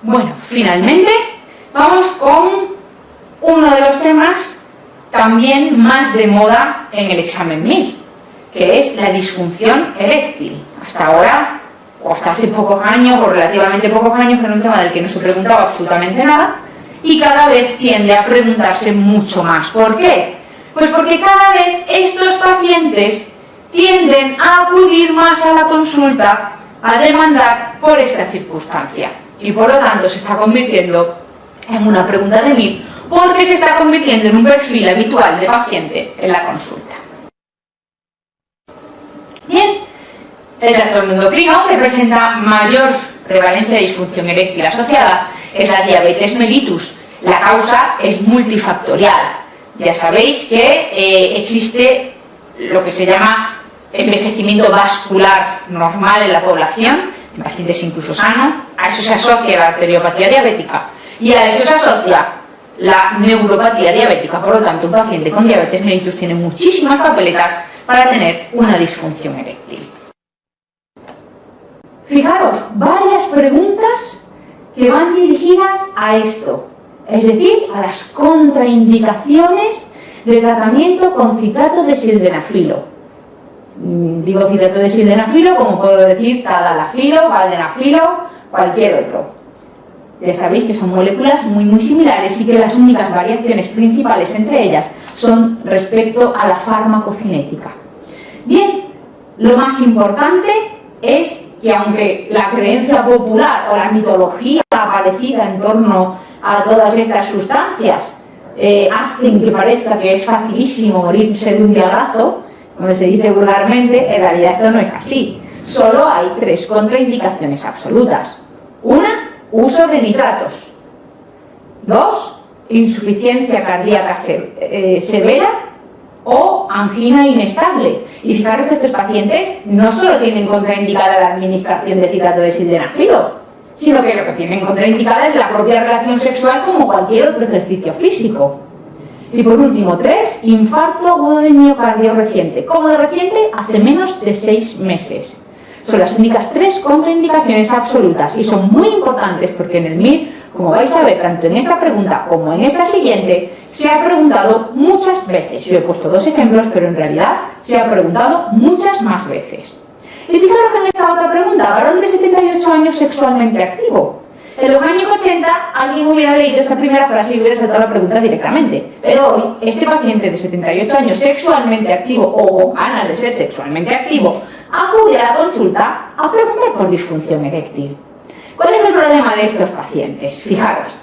Bueno, finalmente vamos con uno de los temas también más de moda en el examen MIR, que es la disfunción eréctil. Hasta ahora, o hasta hace pocos años, o relativamente pocos años, era un tema del que no se preguntaba absolutamente nada, y cada vez tiende a preguntarse mucho más. ¿Por qué? Pues porque cada vez estos pacientes tienden a acudir más a la consulta, a demandar por esta circunstancia. Y por lo tanto se está convirtiendo en una pregunta de MIR, porque se está convirtiendo en un perfil habitual de paciente en la consulta. Bien, el trastorno endocrino que presenta mayor prevalencia de disfunción eréctil asociada es la diabetes mellitus. La causa es multifactorial. Ya sabéis que existe lo que se llama envejecimiento vascular normal en la población, en pacientes incluso sanos. A eso se asocia la arteriopatía diabética y a eso se asocia la neuropatía diabética. Por lo tanto, un paciente con diabetes mellitus tiene muchísimas papeletas para tener una disfunción eréctil. Fijaros, varias preguntas que van dirigidas a esto, es decir, a las contraindicaciones de tratamiento con citrato de sildenafilo. Digo citrato de sildenafilo, como puedo decir tadalafilo, valdenafilo, cualquier otro. Ya sabéis que son moléculas muy similares y que las únicas variaciones principales entre ellas son respecto a la farmacocinética. Bien, lo más importante es que aunque la creencia popular o la mitología aparecida en torno a todas estas sustancias hacen que parezca que es facilísimo morirse de un viagrazo, como se dice vulgarmente, en realidad esto no es así. Solo hay 3 contraindicaciones absolutas. 1, uso de nitratos. 2, insuficiencia cardíaca severa o angina inestable. Y fijaros que estos pacientes no solo tienen contraindicada la administración de citrato de sildenafilo, sino que lo que tienen contraindicada es la propia relación sexual como cualquier otro ejercicio físico. Y por último, 3, infarto agudo de miocardio reciente. ¿Cómo de reciente? Hace menos de 6 meses. Son las únicas 3 contraindicaciones absolutas y son muy importantes porque en el MIR, como vais a ver tanto en esta pregunta como en esta siguiente, se ha preguntado muchas veces. Yo he puesto 2 ejemplos, pero en realidad se ha preguntado muchas más veces. Y fijaros en esta otra pregunta, varón de 78 años sexualmente activo. En los años 80 alguien hubiera leído esta primera frase y hubiera saltado la pregunta directamente. Pero hoy, este paciente de 78 años sexualmente activo o con ganas de ser sexualmente activo, acude a la consulta a preguntar por disfunción eréctil. ¿Cuál es el problema de estos pacientes? Fijaros,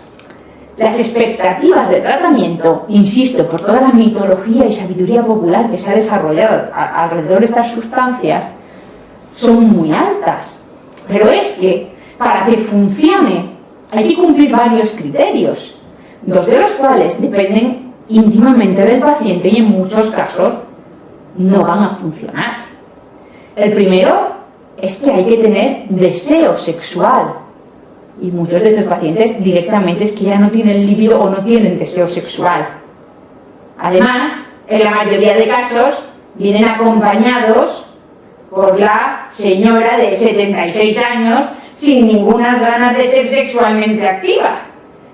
las expectativas de tratamiento, insisto, por toda la mitología y sabiduría popular que se ha desarrollado alrededor de estas sustancias, son muy altas. Pero es que para que funcione hay que cumplir varios criterios, 2 de los cuales dependen íntimamente del paciente y en muchos casos no van a funcionar. El primero es que hay que tener deseo sexual y muchos de estos pacientes directamente es que ya no tienen libido o no tienen deseo sexual. Además, en la mayoría de casos vienen acompañados por la señora de 76 años sin ninguna ganas de ser sexualmente activa.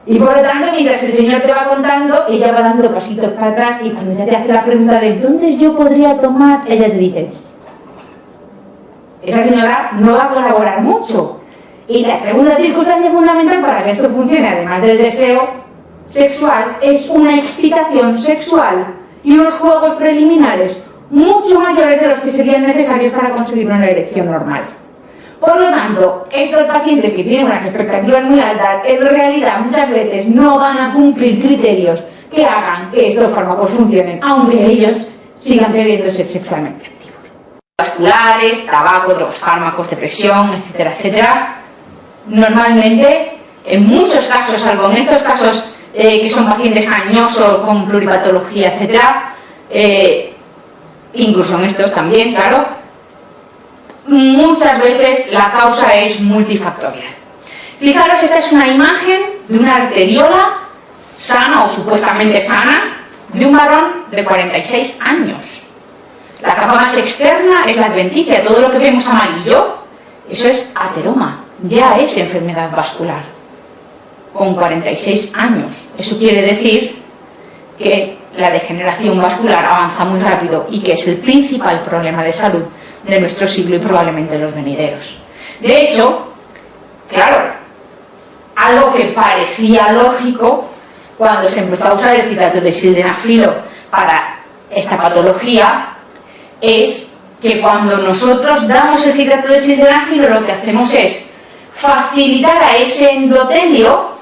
Y por lo tanto, mientras el señor te va contando, ella va dando pasitos para atrás y cuando ya te hace la pregunta de entonces yo podría tomar, ella te dice, esa señora no va a colaborar mucho. Y la segunda circunstancia fundamental para que esto funcione, además del deseo sexual, es una excitación sexual y unos juegos preliminares mucho mayores de los que serían necesarios para conseguir una erección normal. Por lo tanto, estos pacientes que tienen unas expectativas muy altas, en realidad muchas veces no van a cumplir criterios que hagan que estos fármacos funcionen, aunque ellos sigan queriendo ser sexualmente activos. Vasculares, tabaco, otros fármacos, depresión, etcétera, etcétera. Normalmente, en muchos casos, salvo en estos casos que son pacientes añosos con pluripatología, etcétera, incluso en estos también, claro, muchas veces la causa es multifactorial. Fijaros, esta es una imagen de una arteriola sana o supuestamente sana de un varón de 46 años. La capa más externa es la adventicia, todo lo que vemos amarillo, eso es ateroma, ya es enfermedad vascular. con 46 años. Eso quiere decir que la degeneración vascular avanza muy rápido y que es el principal problema de salud de nuestro siglo y probablemente los venideros. De hecho, claro, algo que parecía lógico cuando se empezó a usar el citrato de sildenafilo para esta patología es que cuando nosotros damos el citrato de sildenafilo lo que hacemos es facilitar a ese endotelio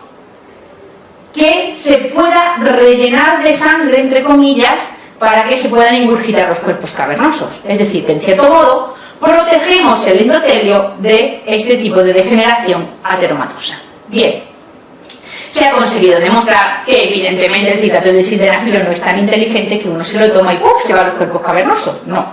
que se pueda rellenar de sangre, entre comillas, para que se puedan ingurgitar los cuerpos cavernosos. Es decir, que en cierto modo protegemos el endotelio de este tipo de degeneración ateromatosa. Bien, se ha conseguido demostrar que evidentemente el citrato de sildenafilo no es tan inteligente que uno se lo toma y ¡puf!, se va a los cuerpos cavernosos. No,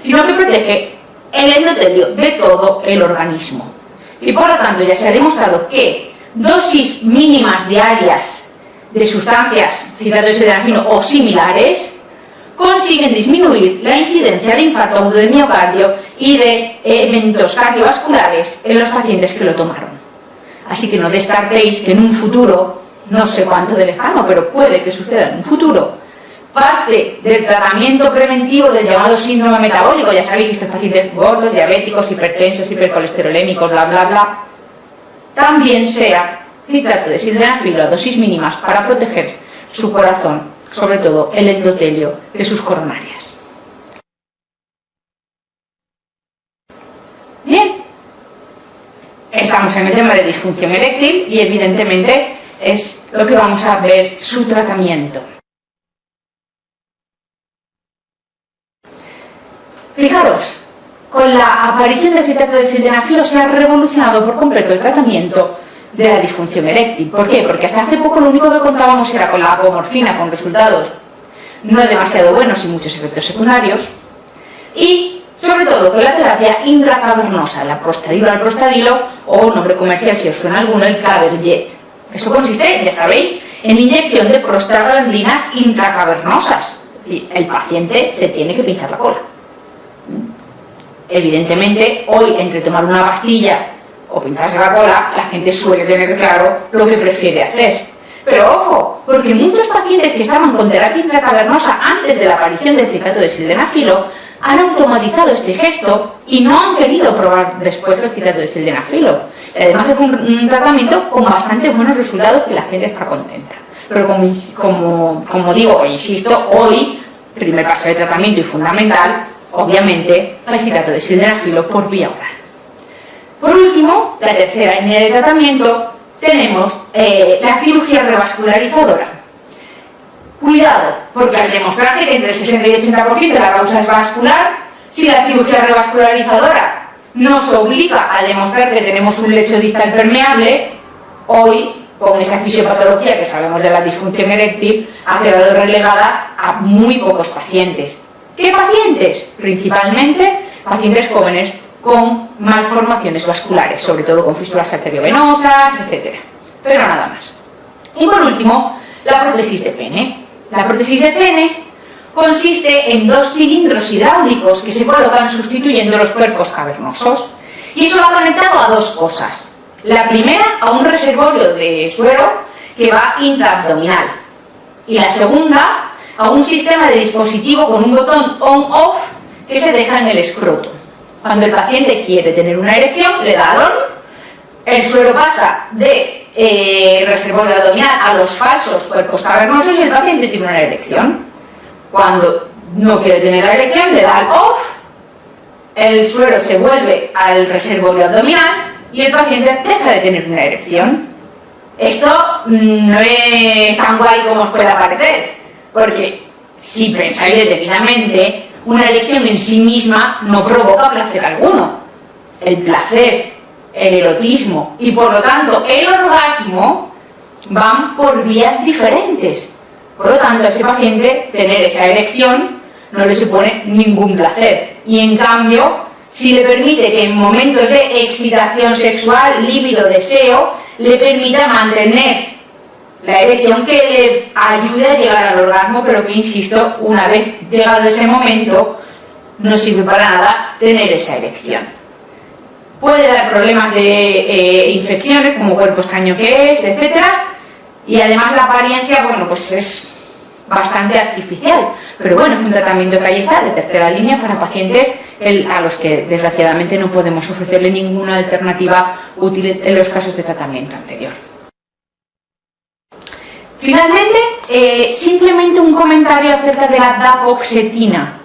sino que protege el endotelio de todo el organismo. Y por lo tanto ya se ha demostrado que dosis mínimas diarias de sustancias, citrato de sildenafilo o similares, consiguen disminuir la incidencia de infarto agudo de miocardio y de eventos cardiovasculares en los pacientes que lo tomaron. Así que no descartéis que en un futuro, no sé cuánto de lejano, pero puede que suceda en un futuro, parte del tratamiento preventivo del llamado síndrome metabólico, ya sabéis, estos pacientes gordos, diabéticos, hipertensos, hipercolesterolémicos, bla, bla, bla, también sea citrato de sildenafilo a dosis mínimas para proteger su corazón, sobre todo el endotelio de sus coronarias. Bien, estamos en el tema de disfunción eréctil y evidentemente es lo que vamos a ver su tratamiento. Fijaros, con la aparición del citrato de sildenafilo se ha revolucionado por completo el tratamiento de la disfunción eréctil. ¿Por qué? Porque hasta hace poco lo único que contábamos era con la apomorfina, con resultados no demasiado buenos y muchos efectos secundarios, y sobre todo con la terapia intracavernosa, la prostadilo al prostadilo, o nombre comercial si os suena alguno, el Caverjet. Eso consiste, ya sabéis, en inyección de prostaglandinas intracavernosas. Y el paciente se tiene que pinchar la cola. Evidentemente, hoy entre tomar una pastilla o pincharse la cola, la gente suele tener claro lo que prefiere hacer. Pero ojo, porque muchos pacientes que estaban con terapia intracavernosa antes de la aparición del citrato de sildenafilo han automatizado este gesto y no han querido probar después el citrato de sildenafilo. Y además es un tratamiento con bastante buenos resultados que la gente está contenta. Pero como digo, insisto, hoy, primer paso de tratamiento y fundamental, obviamente, el citrato de sildenafilo por vía oral. Por último, la tercera línea de tratamiento, tenemos la cirugía revascularizadora. Cuidado, porque al demostrarse que entre el 60 y el 80% la causa es vascular, si la cirugía revascularizadora nos obliga a demostrar que tenemos un lecho distal permeable, hoy, con esa fisiopatología que sabemos de la disfunción eréctil, ha quedado relegada a muy pocos pacientes. ¿Qué pacientes? Principalmente pacientes jóvenes con malformaciones vasculares, sobre todo con fístulas arteriovenosas, etc. Pero nada más. Y por último, la prótesis de pene. La prótesis de pene consiste en dos cilindros hidráulicos que se colocan sustituyendo los cuerpos cavernosos. Y eso va conectado a dos cosas. La primera, a un reservorio de suero que va intraabdominal. Y la segunda, a un sistema de dispositivo con un botón on-off que se deja en el escroto. Cuando el paciente quiere tener una erección, le da al on, el suero pasa de reservorio abdominal a los falsos cuerpos cavernosos y el paciente tiene una erección. Cuando no quiere tener la erección, le da al off, el suero se vuelve al reservorio abdominal y el paciente deja de tener una erección. Esto no es tan guay como os pueda parecer, porque si pensáis detenidamente, una erección en sí misma no provoca placer alguno. El placer, el erotismo y por lo tanto el orgasmo van por vías diferentes. Por lo tanto, a ese paciente tener esa erección no le supone ningún placer. Y en cambio, si le permite que en momentos de excitación sexual, líbido, deseo, le permita mantener la erección que le ayude a llegar al orgasmo, pero que, insisto, una vez llegado ese momento, no sirve para nada tener esa erección. Puede dar problemas de infecciones, como cuerpo estaño que es, etc. Y además la apariencia, bueno, pues es bastante artificial, pero bueno, es un tratamiento que ahí está, de tercera línea para pacientes a los que desgraciadamente no podemos ofrecerle ninguna alternativa útil en los casos de tratamiento anterior. Finalmente, simplemente un comentario acerca de la dapoxetina.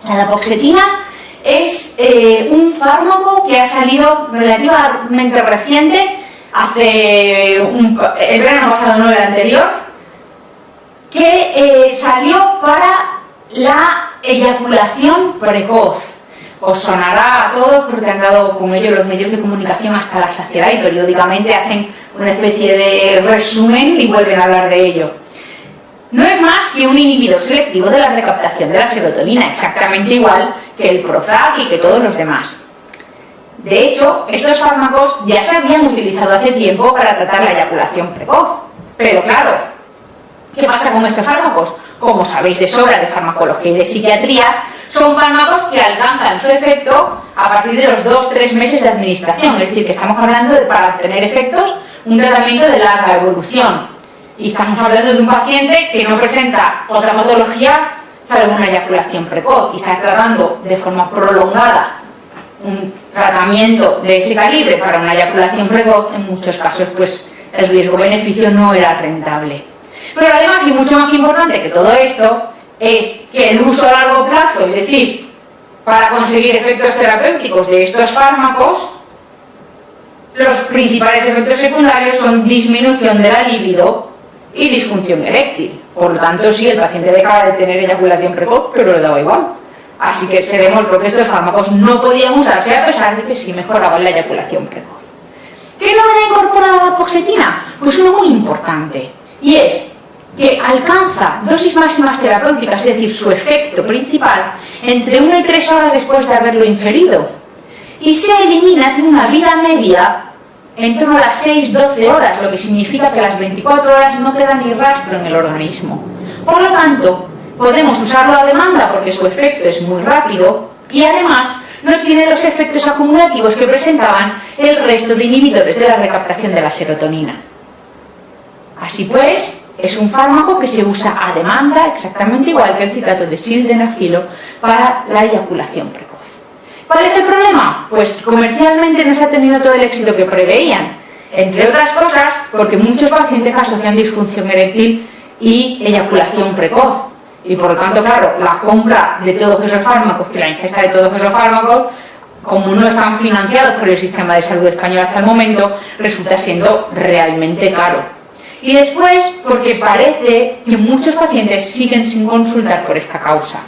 La dapoxetina es un fármaco que ha salido relativamente reciente, el verano pasado, no el anterior, que salió para la eyaculación precoz. Os sonará a todos porque han dado con ello los medios de comunicación hasta la saciedad y periódicamente hacen una especie de resumen y vuelven a hablar de ello. No es más que un inhibidor selectivo de la recaptación de la serotonina, exactamente igual que el Prozac y que todos los demás. De hecho, estos fármacos ya se habían utilizado hace tiempo para tratar la eyaculación precoz. Pero claro, ¿qué pasa con estos fármacos? Como sabéis de sobra de farmacología y de psiquiatría, son fármacos que alcanzan su efecto a partir de los 2-3 meses de administración. Es decir, que estamos hablando de, para obtener efectos, un tratamiento de larga evolución. Y estamos hablando de un paciente que no presenta otra patología salvo una eyaculación precoz. Y está tratando de forma prolongada un tratamiento de ese calibre para una eyaculación precoz, en muchos casos pues el riesgo-beneficio no era rentable. Pero además, y mucho más importante que todo esto, es que el uso a largo plazo, es decir, para conseguir efectos terapéuticos de estos fármacos, los principales efectos secundarios son disminución de la libido y disfunción eréctil. Por lo tanto, sí, el paciente dejaba de tener eyaculación precoz, pero le daba igual. Así que se demostró que estos fármacos no podían usarse a pesar de que sí mejoraban la eyaculación precoz. ¿Qué novedad incorpora la dapoxetina? Pues uno muy importante, y es que alcanza dosis máximas terapéuticas, es decir, su efecto principal, entre 1 y 3 horas después de haberlo ingerido. Y se elimina, tiene una vida media en torno a las 6-12 horas, lo que significa que a las 24 horas no queda ni rastro en el organismo. Por lo tanto, podemos usarlo a demanda porque su efecto es muy rápido y además no tiene los efectos acumulativos que presentaban el resto de inhibidores de la recaptación de la serotonina. Así pues, es un fármaco que se usa a demanda, exactamente igual que el citrato de sildenafilo, para la eyaculación precoz. ¿Cuál es el problema? Pues comercialmente no está teniendo todo el éxito que preveían, entre otras cosas porque muchos pacientes asocian disfunción eréctil y eyaculación precoz. Y por lo tanto, claro, la compra de todos esos fármacos, que la ingesta de todos esos fármacos, como no están financiados por el sistema de salud español hasta el momento, resulta siendo realmente caro. Y después, porque parece que muchos pacientes siguen sin consultar por esta causa.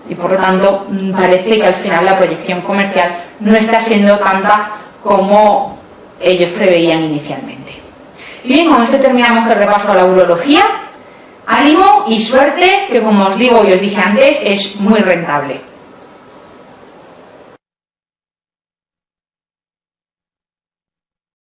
Y por lo tanto, parece que al final la proyección comercial no está siendo tanta como ellos preveían inicialmente. Y bien, con esto terminamos el repaso a la urología. Ánimo y suerte, que como os digo y os dije antes, es muy rentable.